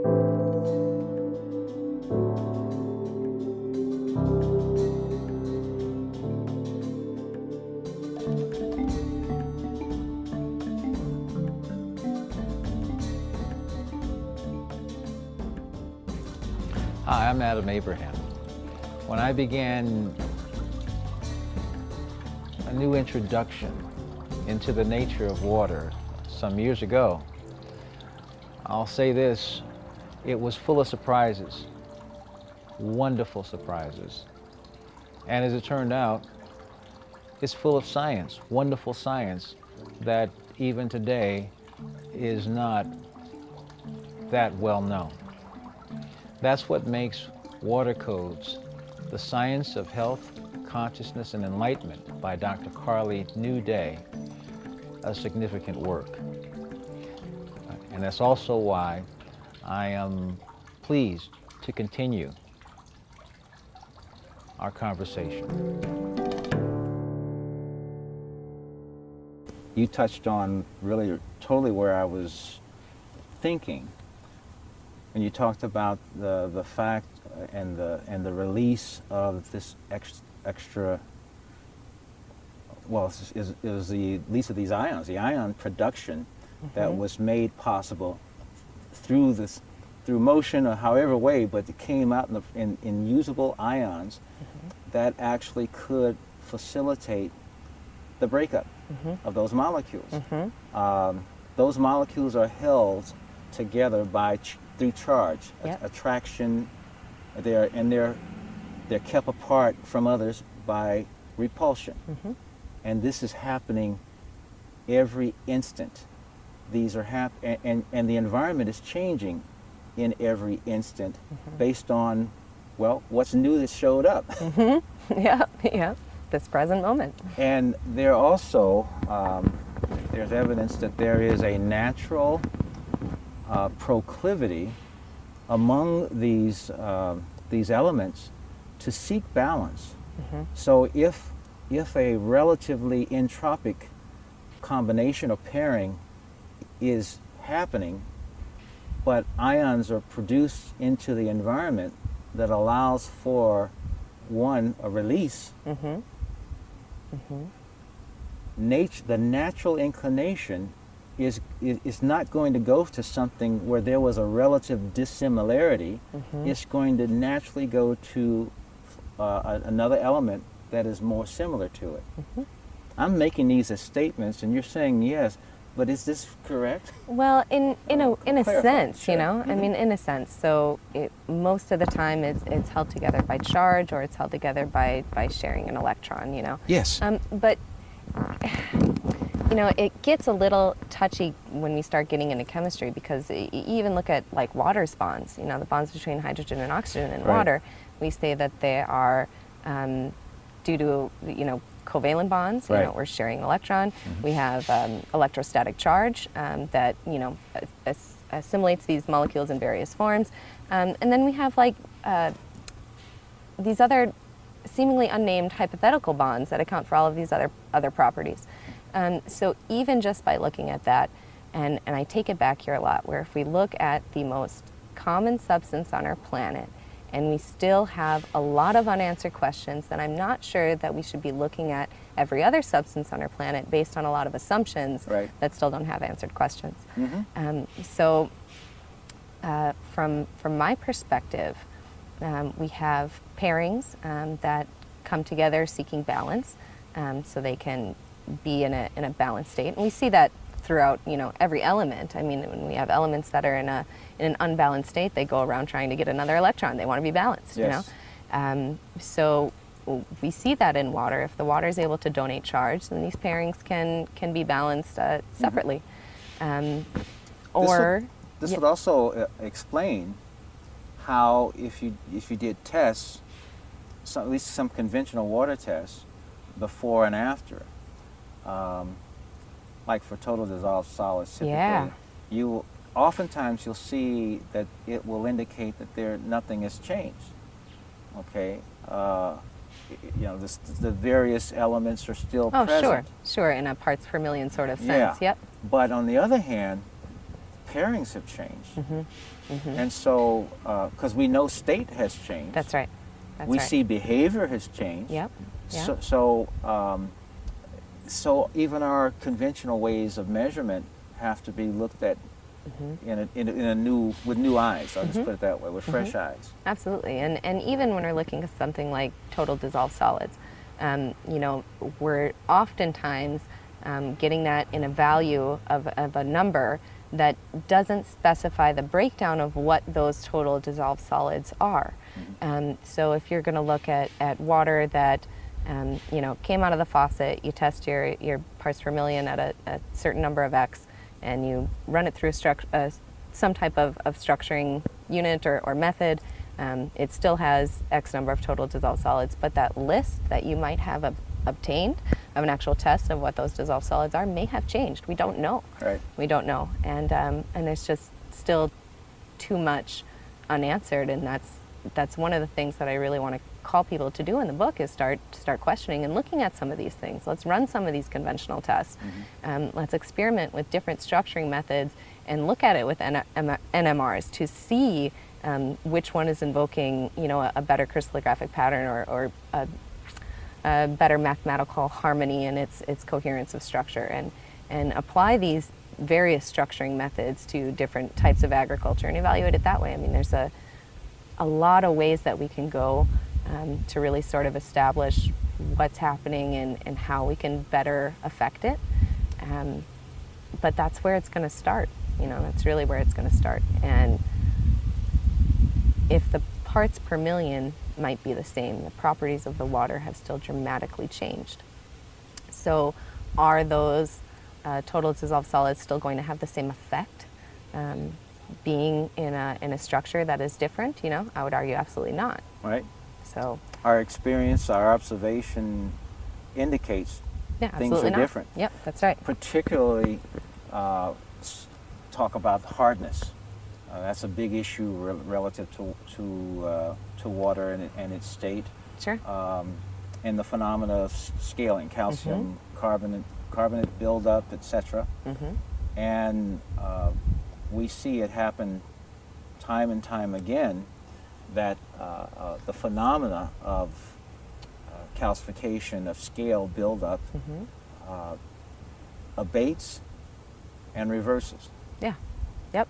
Hi, I'm Adam Abraham. When I began a new introduction into the nature of water some years ago, I'll say this, it was full of surprises, wonderful surprises. And as it turned out, it's full of science, wonderful science that even today is not that well known. That's what makes Water Codes, The Science of Health, Consciousness, and Enlightenment by Dr. Carly Nuday, a significant work. And that's also why I am pleased to continue our conversation. You touched on really totally where I was thinking. When you talked about the fact and the release of this extra, well, it was the release of these ions, the ion production that was made possible through motion or however way, but it came out in usable ions that actually could facilitate the breakup of those molecules. Those molecules are held together through charge, attraction. They're kept apart from others by repulsion, and this is happening every instant. These are and the environment is changing in every instant based on, well, what's new that showed up. Yeah, this present moment. And there also there's evidence that there is a natural proclivity among these elements to seek balance. So if a relatively entropic combination or pairing is happening, but ions are produced into the environment that allows for a release, the natural inclination is not going to go to something where there was a relative dissimilarity. It's going to naturally go to another element that is more similar to it. I'm making these as statements, and you're saying yes, but is this correct? Well, in a sense, Sure. you know, I mean, in a sense. So most of the time, it's held together by charge, or it's held together by sharing an electron. You know. Yes. But you know, it gets a little touchy when we start getting into chemistry, because you even look at like water's bonds, you know, the bonds between hydrogen and oxygen in water. We say that they are due to, you know, covalent bonds, you know, we're sharing an electron. We have electrostatic charge that, you know, assimilates these molecules in various forms. And then we have like these other seemingly unnamed hypothetical bonds that account for all of these other properties. So even just by looking at that, and I take it back here a lot, where if we look at the most common substance on our planet, and we still have a lot of unanswered questions, then I'm not sure that we should be looking at every other substance on our planet based on a lot of assumptions that still don't have answered questions. So from my perspective, we have pairings that come together seeking balance, so they can be in a balanced state. And we see that throughout, you know, every element. I mean, when we have elements that are in an unbalanced state, they go around trying to get another electron. They want to be balanced, you know. So we see that in water. If the water is able to donate charge, then these pairings can be balanced separately. This would also explain how, if you did tests, at least some conventional water tests, before and after, like for total dissolved solids typically, oftentimes you'll see that it will indicate that nothing has changed. Okay, you know, the various elements are still present. Sure, in a parts per million sort of sense. But on the other hand, pairings have changed. Mm-hmm. And so, because we know state has changed. That's right. That's we right. see behavior has changed. Yep. Yep. So even our conventional ways of measurement have to be looked at in a new, with new eyes. I'll just put it that way, with fresh eyes. Absolutely, and even when we're looking at something like total dissolved solids, you know, we're oftentimes getting that in a value of a number that doesn't specify the breakdown of what those total dissolved solids are. So if you're going to look at water that you know, came out of the faucet, you test your parts per million at a certain number of X, and you run it through some type of structuring unit or method, it still has X number of total dissolved solids, but that list that you might have obtained of an actual test of what those dissolved solids are may have changed. We don't know. Right. We don't know, and there's just still too much unanswered, and that's one of the things that I really want to call people to do in the book is start questioning and looking at some of these things. Let's run some of these conventional tests. Let's experiment with different structuring methods and look at it with NMRs to see which one is invoking, you know, a better crystallographic pattern or a better mathematical harmony in its coherence of structure, and apply these various structuring methods to different types of agriculture and evaluate it that way. I mean, there's a lot of ways that we can go to really sort of establish what's happening and how we can better affect it. But that's where it's going to start. You know, that's really where it's going to start. And if the parts per million might be the same, the properties of the water have still dramatically changed. So are those total dissolved solids still going to have the same effect? Being in a structure that is different, you know, I would argue absolutely not. Right. So Our experience, our observation indicates things are different. Yep, that's right. Particularly, talk about hardness. That's a big issue relative to water and its state. Sure. And the phenomena of scaling, calcium, carbonate buildup, etc. And we see it happen time and time again, that the phenomena of calcification, of scale buildup, abates and reverses. Yeah. Yep.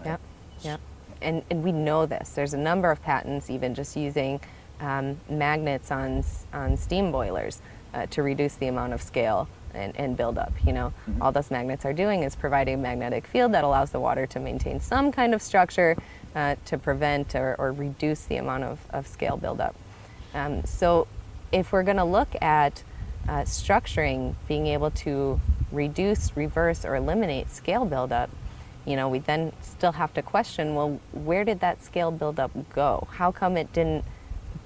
Yep. Yep. And we know this. There's a number of patents even just using magnets on steam boilers to reduce the amount of scale and buildup. You know, all those magnets are doing is providing a magnetic field that allows the water to maintain some kind of structure to prevent or reduce the amount of scale buildup. So if we're going to look at structuring, being able to reduce, reverse, or eliminate scale buildup, you know, we then still have to question, well, where did that scale buildup go? How come it didn't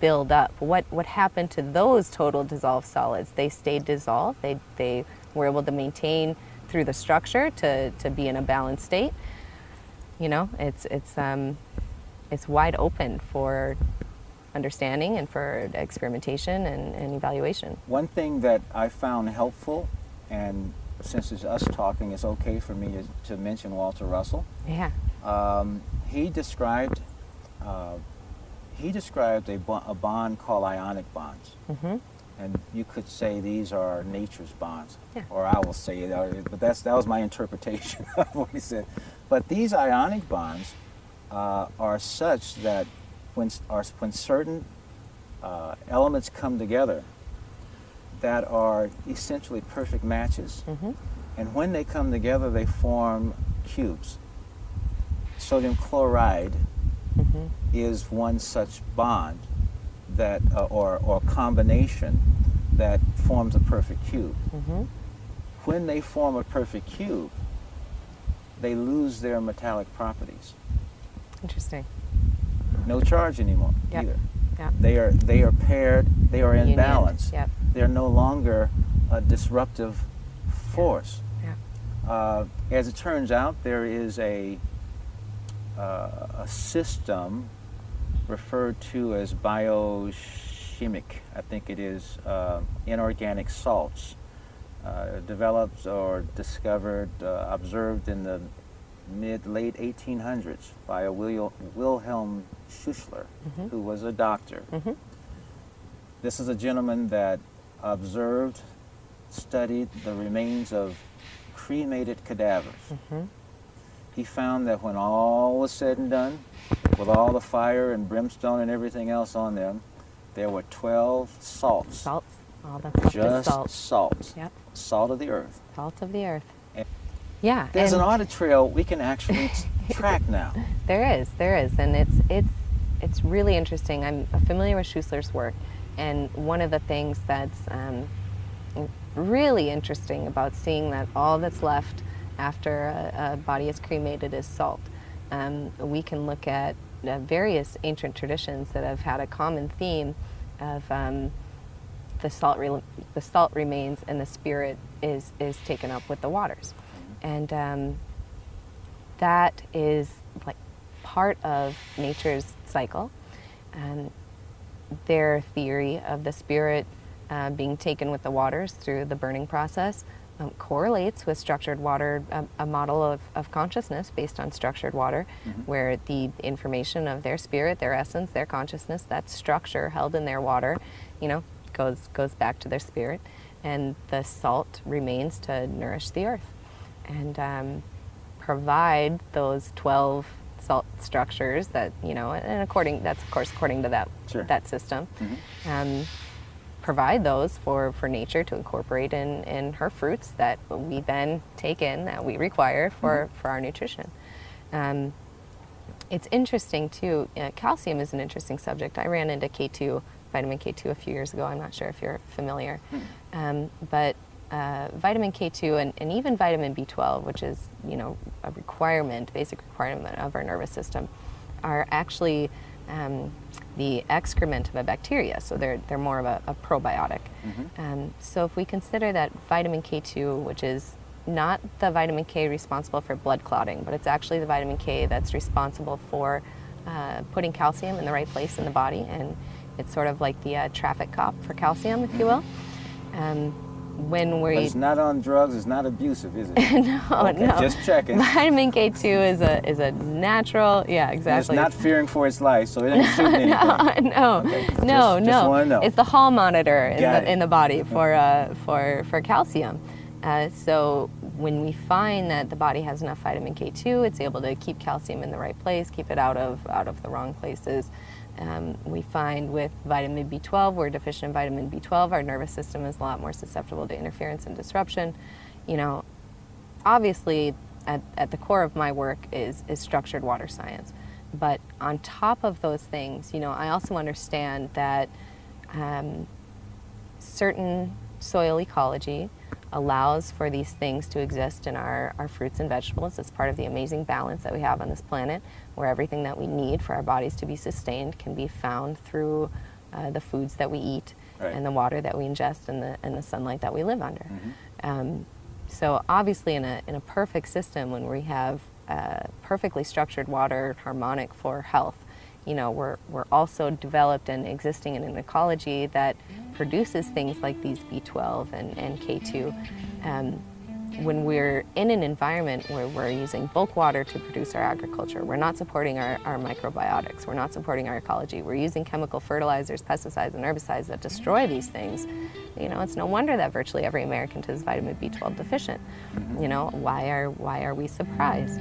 build up? What happened to those total dissolved solids? They stayed dissolved. They were able to maintain through the structure to be in a balanced state. You know, it's wide open for understanding and for experimentation and evaluation. One thing that I found helpful, and since it's us talking, it's okay for me to mention Walter Russell. Yeah. He described a bond called Ionic Bonds. And you could say these are nature's bonds, or I will say it, but that was my interpretation of what he said. But these ionic bonds are such that when certain elements come together that are essentially perfect matches, and when they come together they form cubes. Sodium chloride is one such bond that, or combination that forms a perfect cube. When they form a perfect cube, they lose their metallic properties. Interesting. No charge anymore either. Yep. They are paired. They are in balance. Yep. They're no longer a disruptive force. Yep. As it turns out, there is a system referred to as biochimic, I think it is, inorganic salts, developed or discovered, observed in the mid-late 1800s by a Wilhelm Schussler, who was a doctor. This is a gentleman that observed, studied the remains of cremated cadavers. He found that when all was said and done, with all the fire and brimstone and everything else on them, there were 12 salts. Salts. All that's left is Just salt. salt. Yep. Salt of the earth. Salt of the earth. And Yeah. there's an and audit trail we can actually track now. There is, and it's really interesting. I'm familiar with Schussler's work, and one of the things that's really interesting about seeing that all that's left after a body is cremated is salt. We can look at various ancient traditions that have had a common theme of the salt remains and the spirit is taken up with the waters, and that is like part of nature's cycle. Their theory of the spirit being taken with the waters through the burning process correlates with structured water, a model of consciousness based on structured water, where the information of their spirit, their essence, their consciousness, that structure held in their water, goes back to their spirit, and the salt remains to nourish the earth and provide those 12 salt structures that, and that's of course according to that system. Provide those for nature to incorporate in her fruits that we then take in, that we require for our nutrition. It's interesting too, calcium is an interesting subject. I ran into vitamin K2 a few years ago. I'm not sure if you're familiar. But vitamin K2 and even vitamin B12, which is, a basic requirement of our nervous system, are actually the excrement of a bacteria, so they're more of a probiotic. So if we consider that vitamin K2, which is not the vitamin K responsible for blood clotting, but it's actually the vitamin K that's responsible for putting calcium in the right place in the body, and it's sort of like the traffic cop for calcium, if you will. But it's not on drugs, it's not abusive, is it? No, okay, no. Just checking. Vitamin K2 is a natural, yeah, exactly. And it's not fearing for its life, so it ain't shooting anything. No, okay. no. Just want to know. It's the hall monitor in the body for calcium. So when we find that the body has enough vitamin K2, it's able to keep calcium in the right place, keep it out of the wrong places. We find with vitamin B12, we're deficient in vitamin B12, our nervous system is a lot more susceptible to interference and disruption. Obviously, at the core of my work is structured water science. But on top of those things, I also understand that certain soil ecology allows for these things to exist in our fruits and vegetables. It's part of the amazing balance that we have on this planet, where everything that we need for our bodies to be sustained can be found through the foods that we eat, right, and the water that we ingest and the sunlight that we live under. So obviously in a perfect system, when we have perfectly structured water, harmonic for health, we're also developed and existing in an ecology that produces things like these B12 and K2. When we're in an environment where we're using bulk water to produce our agriculture, we're not supporting our microbiotics, we're not supporting our ecology, we're using chemical fertilizers, pesticides, and herbicides that destroy these things. It's no wonder that virtually every American is vitamin B12 deficient. Why are we surprised?